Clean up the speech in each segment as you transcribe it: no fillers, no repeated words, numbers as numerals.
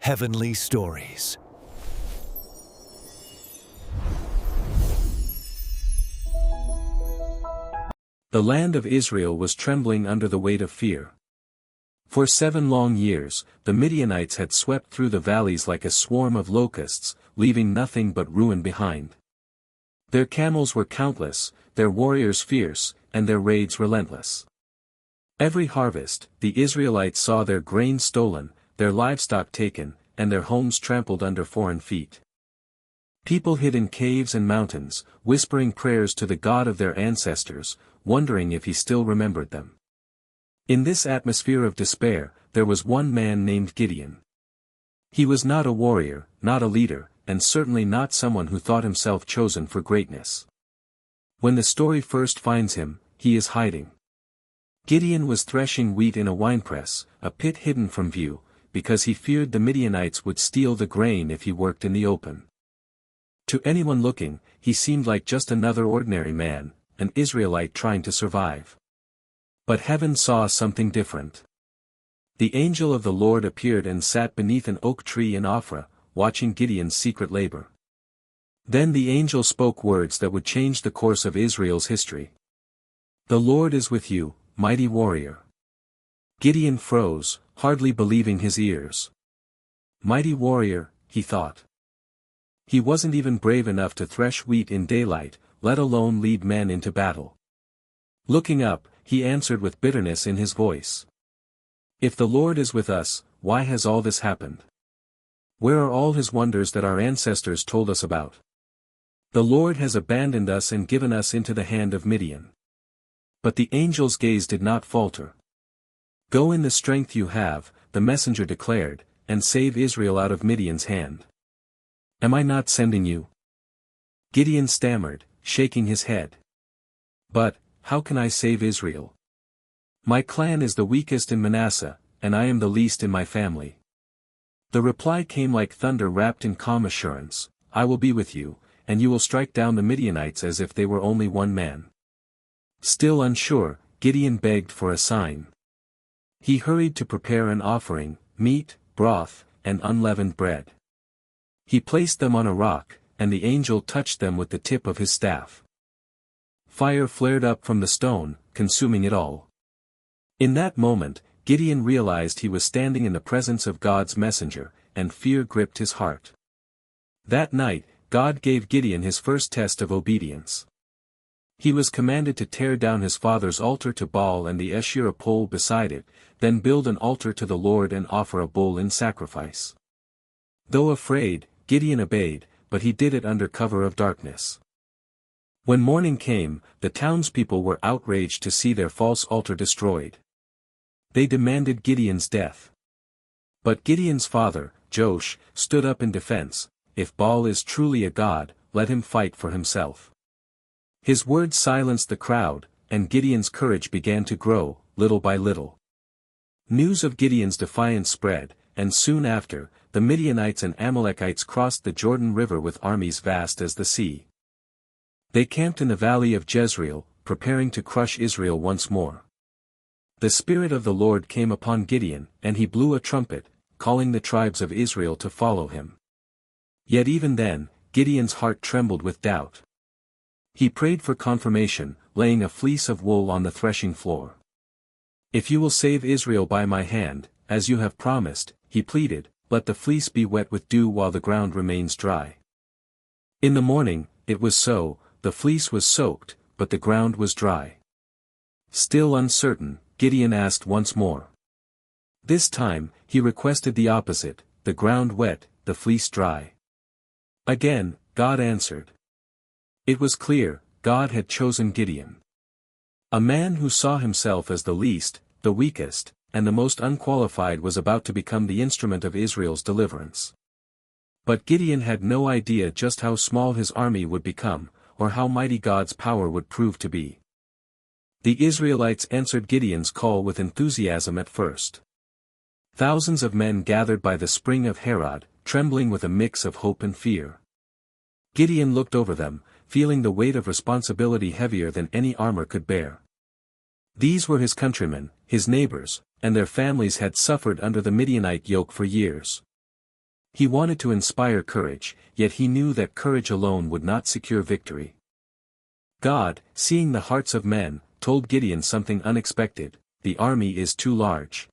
Heavenly Stories. The land of Israel was trembling under the weight of fear. For 7 long years, the Midianites had swept through the valleys like a swarm of locusts, leaving nothing but ruin behind. Their camels were countless, their warriors fierce, and their raids relentless. Every harvest, the Israelites saw their grain stolen, their livestock taken, and their homes trampled under foreign feet. People hid in caves and mountains, whispering prayers to the God of their ancestors, wondering if he still remembered them. In this atmosphere of despair, there was one man named Gideon. He was not a warrior, not a leader, and certainly not someone who thought himself chosen for greatness. When the story first finds him, he is hiding. Gideon was threshing wheat in a winepress, a pit hidden from view, because he feared the Midianites would steal the grain if he worked in the open. To anyone looking, he seemed like just another ordinary man, an Israelite trying to survive. But heaven saw something different. The angel of the Lord appeared and sat beneath an oak tree in Ophrah, watching Gideon's secret labor. Then the angel spoke words that would change the course of Israel's history. "The Lord is with you, mighty warrior." Gideon froze, hardly believing his ears. Mighty warrior, he thought. He wasn't even brave enough to thresh wheat in daylight, let alone lead men into battle. Looking up, he answered with bitterness in his voice. "If the Lord is with us, why has all this happened? Where are all his wonders that our ancestors told us about? The Lord has abandoned us and given us into the hand of Midian." But the angel's gaze did not falter. "Go in the strength you have," the messenger declared, "and save Israel out of Midian's hand. Am I not sending you?" Gideon stammered, shaking his head. "But, how can I save Israel? My clan is the weakest in Manasseh, and I am the least in my family." The reply came like thunder wrapped in calm assurance, "I will be with you, and you will strike down the Midianites as if they were only one man." Still unsure, Gideon begged for a sign. He hurried to prepare an offering, meat, broth, and unleavened bread. He placed them on a rock, and the angel touched them with the tip of his staff. Fire flared up from the stone, consuming it all. In that moment, Gideon realized he was standing in the presence of God's messenger, and fear gripped his heart. That night, God gave Gideon his first test of obedience. He was commanded to tear down his father's altar to Baal and the Asherah pole beside it, then build an altar to the Lord and offer a bull in sacrifice. Though afraid, Gideon obeyed, but he did it under cover of darkness. When morning came, the townspeople were outraged to see their false altar destroyed. They demanded Gideon's death. But Gideon's father, Joash, stood up in defense. "If Baal is truly a god, let him fight for himself." His words silenced the crowd, and Gideon's courage began to grow, little by little. News of Gideon's defiance spread, and soon after, the Midianites and Amalekites crossed the Jordan River with armies vast as the sea. They camped in the valley of Jezreel, preparing to crush Israel once more. The Spirit of the Lord came upon Gideon, and he blew a trumpet, calling the tribes of Israel to follow him. Yet even then, Gideon's heart trembled with doubt. He prayed for confirmation, laying a fleece of wool on the threshing floor. "If you will save Israel by my hand, as you have promised," he pleaded, "let the fleece be wet with dew while the ground remains dry." In the morning, it was so, the fleece was soaked, but the ground was dry. Still uncertain, Gideon asked once more. This time, he requested the opposite, the ground wet, the fleece dry. Again, God answered. It was clear, God had chosen Gideon. A man who saw himself as the least, the weakest, and the most unqualified was about to become the instrument of Israel's deliverance. But Gideon had no idea just how small his army would become, or how mighty God's power would prove to be. The Israelites answered Gideon's call with enthusiasm at first. Thousands of men gathered by the spring of Harod, trembling with a mix of hope and fear. Gideon looked over them, feeling the weight of responsibility heavier than any armor could bear. These were his countrymen, his neighbors, and their families had suffered under the Midianite yoke for years. He wanted to inspire courage, yet he knew that courage alone would not secure victory. God, seeing the hearts of men, told Gideon something unexpected: the army is too large.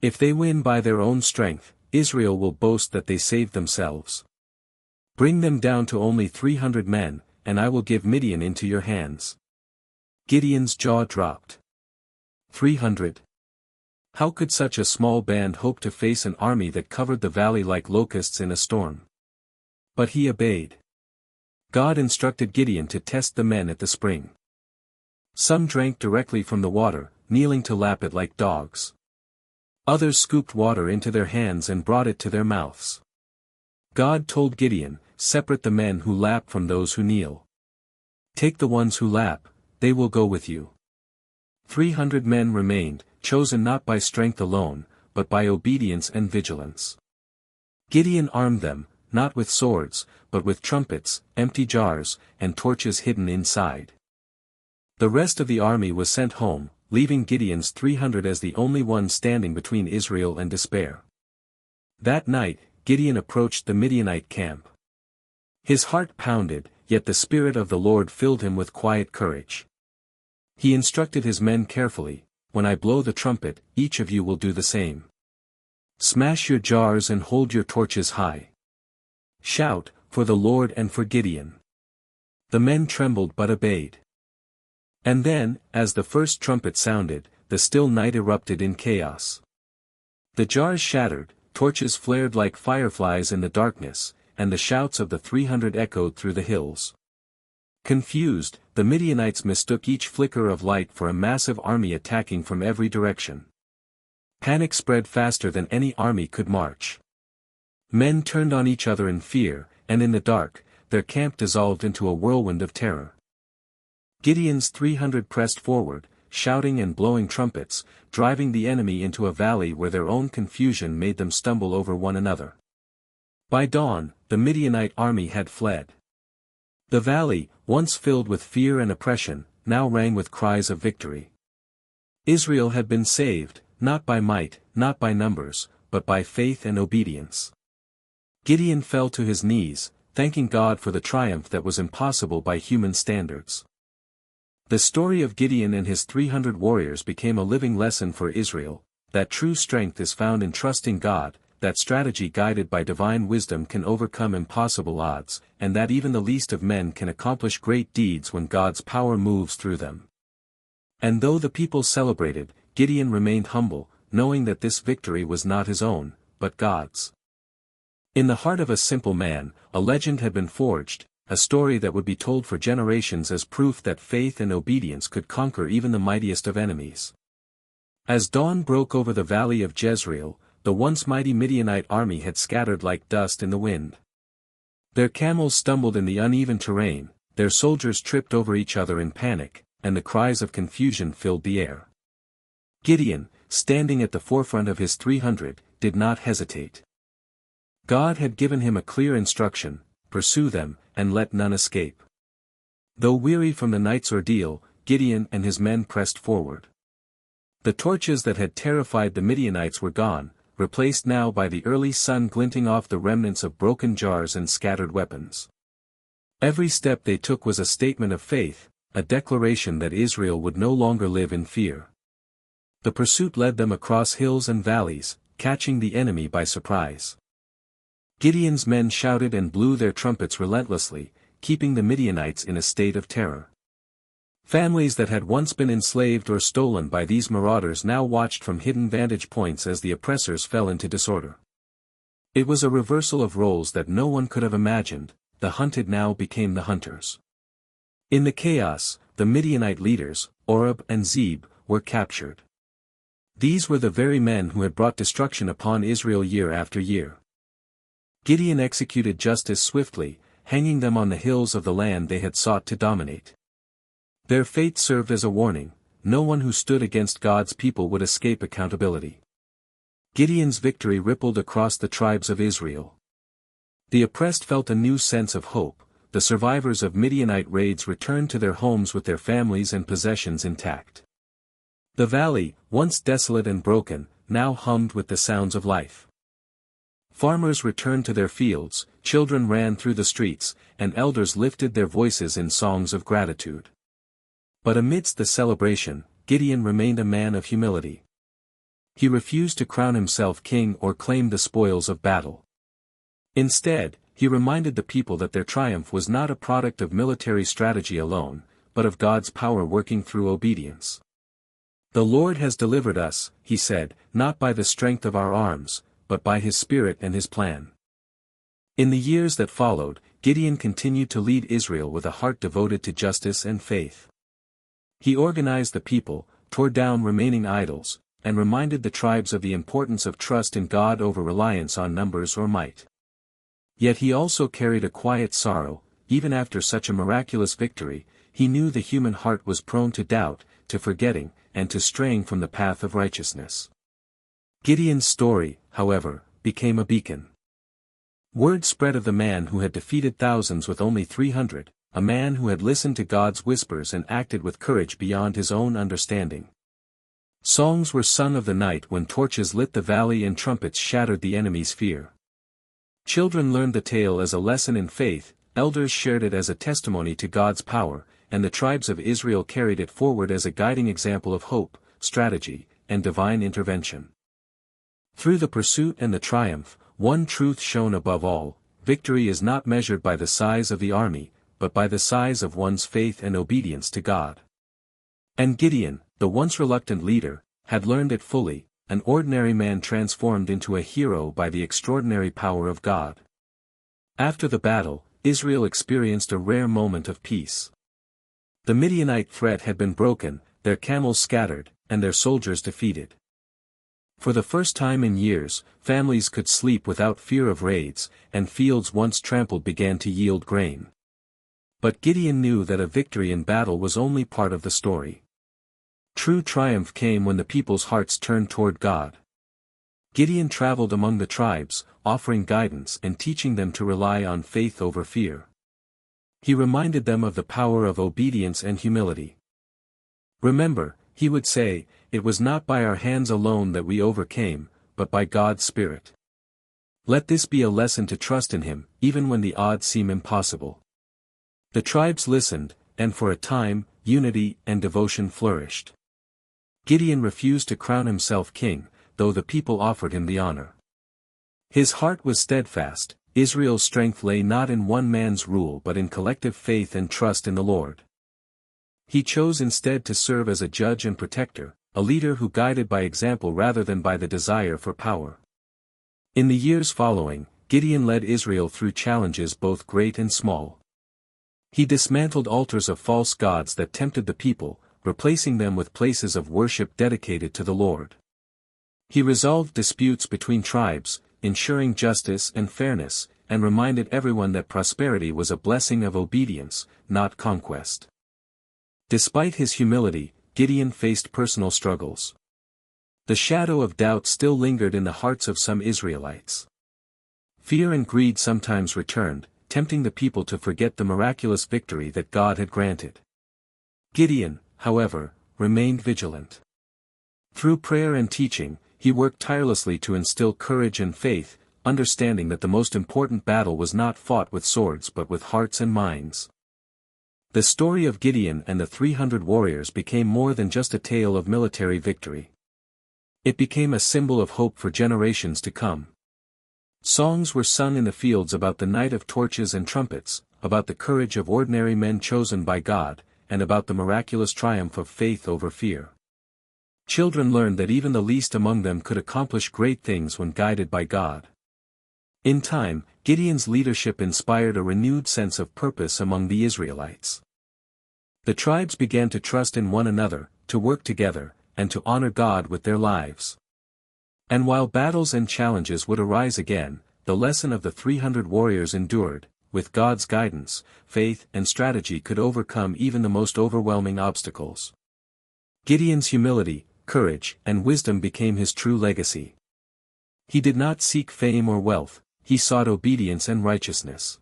If they win by their own strength, Israel will boast that they saved themselves. Bring them down to only 300 men, and I will give Midian into your hands. Gideon's jaw dropped. 300. How could such a small band hope to face an army that covered the valley like locusts in a storm? But he obeyed. God instructed Gideon to test the men at the spring. Some drank directly from the water, kneeling to lap it like dogs. Others scooped water into their hands and brought it to their mouths. God told Gideon, "Separate the men who lap from those who kneel. Take the ones who lap, they will go with you." 300 men remained, chosen not by strength alone, but by obedience and vigilance. Gideon armed them, not with swords, but with trumpets, empty jars, and torches hidden inside. The rest of the army was sent home, leaving Gideon's 300 as the only one standing between Israel and despair. That night, Gideon approached the Midianite camp. His heart pounded, yet the Spirit of the Lord filled him with quiet courage. He instructed his men carefully: "When I blow the trumpet, each of you will do the same. Smash your jars and hold your torches high. Shout, for the Lord and for Gideon." The men trembled but obeyed. And then, as the first trumpet sounded, the still night erupted in chaos. The jars shattered, torches flared like fireflies in the darkness, and the shouts of the 300 echoed through the hills. Confused, the Midianites mistook each flicker of light for a massive army attacking from every direction. Panic spread faster than any army could march. Men turned on each other in fear, and in the dark, their camp dissolved into a whirlwind of terror. Gideon's 300 pressed forward, shouting and blowing trumpets, driving the enemy into a valley where their own confusion made them stumble over one another. By dawn, the Midianite army had fled. The valley, once filled with fear and oppression, now rang with cries of victory. Israel had been saved, not by might, not by numbers, but by faith and obedience. Gideon fell to his knees, thanking God for the triumph that was impossible by human standards. The story of Gideon and his 300 warriors became a living lesson for Israel, that true strength is found in trusting God, that strategy guided by divine wisdom can overcome impossible odds, and that even the least of men can accomplish great deeds when God's power moves through them. And though the people celebrated, Gideon remained humble, knowing that this victory was not his own, but God's. In the heart of a simple man, a legend had been forged, a story that would be told for generations as proof that faith and obedience could conquer even the mightiest of enemies. As dawn broke over the valley of Jezreel, the once mighty Midianite army had scattered like dust in the wind. Their camels stumbled in the uneven terrain, their soldiers tripped over each other in panic, and the cries of confusion filled the air. Gideon, standing at the forefront of his 300, did not hesitate. God had given him a clear instruction: pursue them, and let none escape. Though weary from the night's ordeal, Gideon and his men pressed forward. The torches that had terrified the Midianites were gone, replaced now by the early sun glinting off the remnants of broken jars and scattered weapons. Every step they took was a statement of faith, a declaration that Israel would no longer live in fear. The pursuit led them across hills and valleys, catching the enemy by surprise. Gideon's men shouted and blew their trumpets relentlessly, keeping the Midianites in a state of terror. Families that had once been enslaved or stolen by these marauders now watched from hidden vantage points as the oppressors fell into disorder. It was a reversal of roles that no one could have imagined. The hunted now became the hunters. In the chaos, the Midianite leaders, Oreb and Zeb, were captured. These were the very men who had brought destruction upon Israel year after year. Gideon executed justice swiftly, hanging them on the hills of the land they had sought to dominate. Their fate served as a warning: no one who stood against God's people would escape accountability. Gideon's victory rippled across the tribes of Israel. The oppressed felt a new sense of hope. The survivors of Midianite raids returned to their homes with their families and possessions intact. The valley, once desolate and broken, now hummed with the sounds of life. Farmers returned to their fields, children ran through the streets, and elders lifted their voices in songs of gratitude. But amidst the celebration, Gideon remained a man of humility. He refused to crown himself king or claim the spoils of battle. Instead, he reminded the people that their triumph was not a product of military strategy alone, but of God's power working through obedience. "The Lord has delivered us," he said, "not by the strength of our arms, but by his Spirit and his plan." In the years that followed, Gideon continued to lead Israel with a heart devoted to justice and faith. He organized the people, tore down remaining idols, and reminded the tribes of the importance of trust in God over reliance on numbers or might. Yet he also carried a quiet sorrow. Even after such a miraculous victory, he knew the human heart was prone to doubt, to forgetting, and to straying from the path of righteousness. Gideon's story, however, became a beacon. Word spread of the man who had defeated thousands with only 300, a man who had listened to God's whispers and acted with courage beyond his own understanding. Songs were sung of the night when torches lit the valley and trumpets shattered the enemy's fear. Children learned the tale as a lesson in faith, elders shared it as a testimony to God's power, and the tribes of Israel carried it forward as a guiding example of hope, strategy, and divine intervention. Through the pursuit and the triumph, one truth shone above all: victory is not measured by the size of the army, but by the size of one's faith and obedience to God. And Gideon, the once reluctant leader, had learned it fully, an ordinary man transformed into a hero by the extraordinary power of God. After the battle, Israel experienced a rare moment of peace. The Midianite threat had been broken, their camels scattered, and their soldiers defeated. For the first time in years, families could sleep without fear of raids, and fields once trampled began to yield grain. But Gideon knew that a victory in battle was only part of the story. True triumph came when the people's hearts turned toward God. Gideon traveled among the tribes, offering guidance and teaching them to rely on faith over fear. He reminded them of the power of obedience and humility. "Remember," he would say, "it was not by our hands alone that we overcame, but by God's Spirit. Let this be a lesson to trust in Him, even when the odds seem impossible." The tribes listened, and for a time, unity and devotion flourished. Gideon refused to crown himself king, though the people offered him the honor. His heart was steadfast. Israel's strength lay not in one man's rule but in collective faith and trust in the Lord. He chose instead to serve as a judge and protector, a leader who guided by example rather than by the desire for power. In the years following, Gideon led Israel through challenges both great and small. He dismantled altars of false gods that tempted the people, replacing them with places of worship dedicated to the Lord. He resolved disputes between tribes, ensuring justice and fairness, and reminded everyone that prosperity was a blessing of obedience, not conquest. Despite his humility, Gideon faced personal struggles. The shadow of doubt still lingered in the hearts of some Israelites. Fear and greed sometimes returned, tempting the people to forget the miraculous victory that God had granted. Gideon, however, remained vigilant. Through prayer and teaching, he worked tirelessly to instill courage and faith, understanding that the most important battle was not fought with swords but with hearts and minds. The story of Gideon and the 300 warriors became more than just a tale of military victory. It became a symbol of hope for generations to come. Songs were sung in the fields about the night of torches and trumpets, about the courage of ordinary men chosen by God, and about the miraculous triumph of faith over fear. Children learned that even the least among them could accomplish great things when guided by God. In time, Gideon's leadership inspired a renewed sense of purpose among the Israelites. The tribes began to trust in one another, to work together, and to honor God with their lives. And while battles and challenges would arise again, the lesson of the 300 warriors endured. With God's guidance, faith and strategy could overcome even the most overwhelming obstacles. Gideon's humility, courage, and wisdom became his true legacy. He did not seek fame or wealth, he sought obedience and righteousness.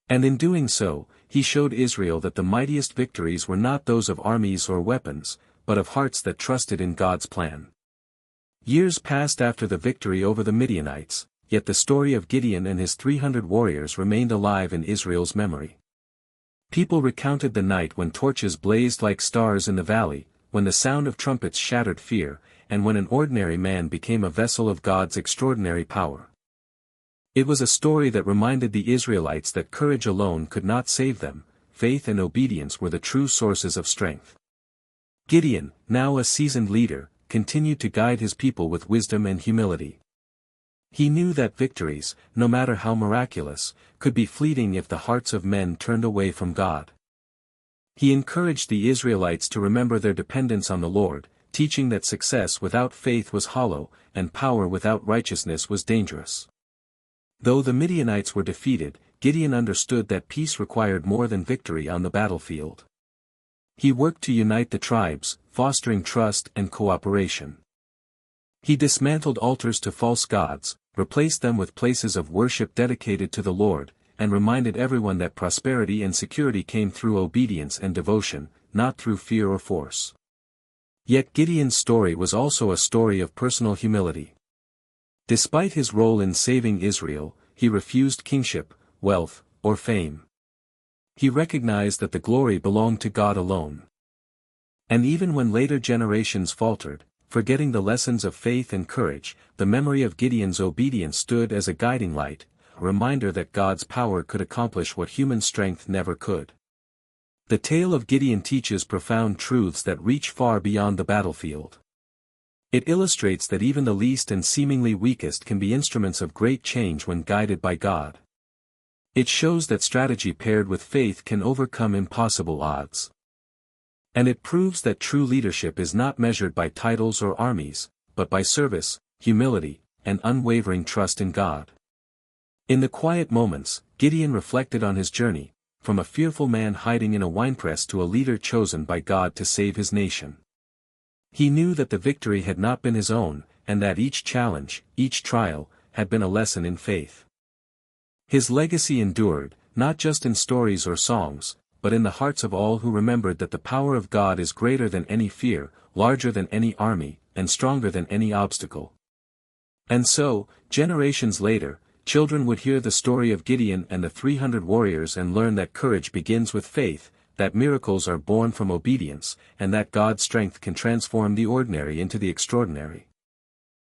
And in doing so, he showed Israel that the mightiest victories were not those of armies or weapons, but of hearts that trusted in God's plan. Years passed after the victory over the Midianites, yet the story of Gideon and his 300 warriors remained alive in Israel's memory. People recounted the night when torches blazed like stars in the valley, when the sound of trumpets shattered fear, and when an ordinary man became a vessel of God's extraordinary power. It was a story that reminded the Israelites that courage alone could not save them, faith and obedience were the true sources of strength. Gideon, now a seasoned leader, continued to guide his people with wisdom and humility. He knew that victories, no matter how miraculous, could be fleeting if the hearts of men turned away from God. He encouraged the Israelites to remember their dependence on the Lord, teaching that success without faith was hollow, and power without righteousness was dangerous. Though the Midianites were defeated, Gideon understood that peace required more than victory on the battlefield. He worked to unite the tribes, fostering trust and cooperation. He dismantled altars to false gods, replaced them with places of worship dedicated to the Lord, and reminded everyone that prosperity and security came through obedience and devotion, not through fear or force. Yet Gideon's story was also a story of personal humility. Despite his role in saving Israel, he refused kingship, wealth, or fame. He recognized that the glory belonged to God alone. And even when later generations faltered, forgetting the lessons of faith and courage, the memory of Gideon's obedience stood as a guiding light, a reminder that God's power could accomplish what human strength never could. The tale of Gideon teaches profound truths that reach far beyond the battlefield. It illustrates that even the least and seemingly weakest can be instruments of great change when guided by God. It shows that strategy paired with faith can overcome impossible odds. And it proves that true leadership is not measured by titles or armies, but by service, humility, and unwavering trust in God. In the quiet moments, Gideon reflected on his journey, from a fearful man hiding in a winepress to a leader chosen by God to save his nation. He knew that the victory had not been his own, and that each challenge, each trial, had been a lesson in faith. His legacy endured, not just in stories or songs, but in the hearts of all who remembered that the power of God is greater than any fear, larger than any army, and stronger than any obstacle. And so, generations later, children would hear the story of Gideon and the 300 warriors and learn that courage begins with faith, that miracles are born from obedience, and that God's strength can transform the ordinary into the extraordinary.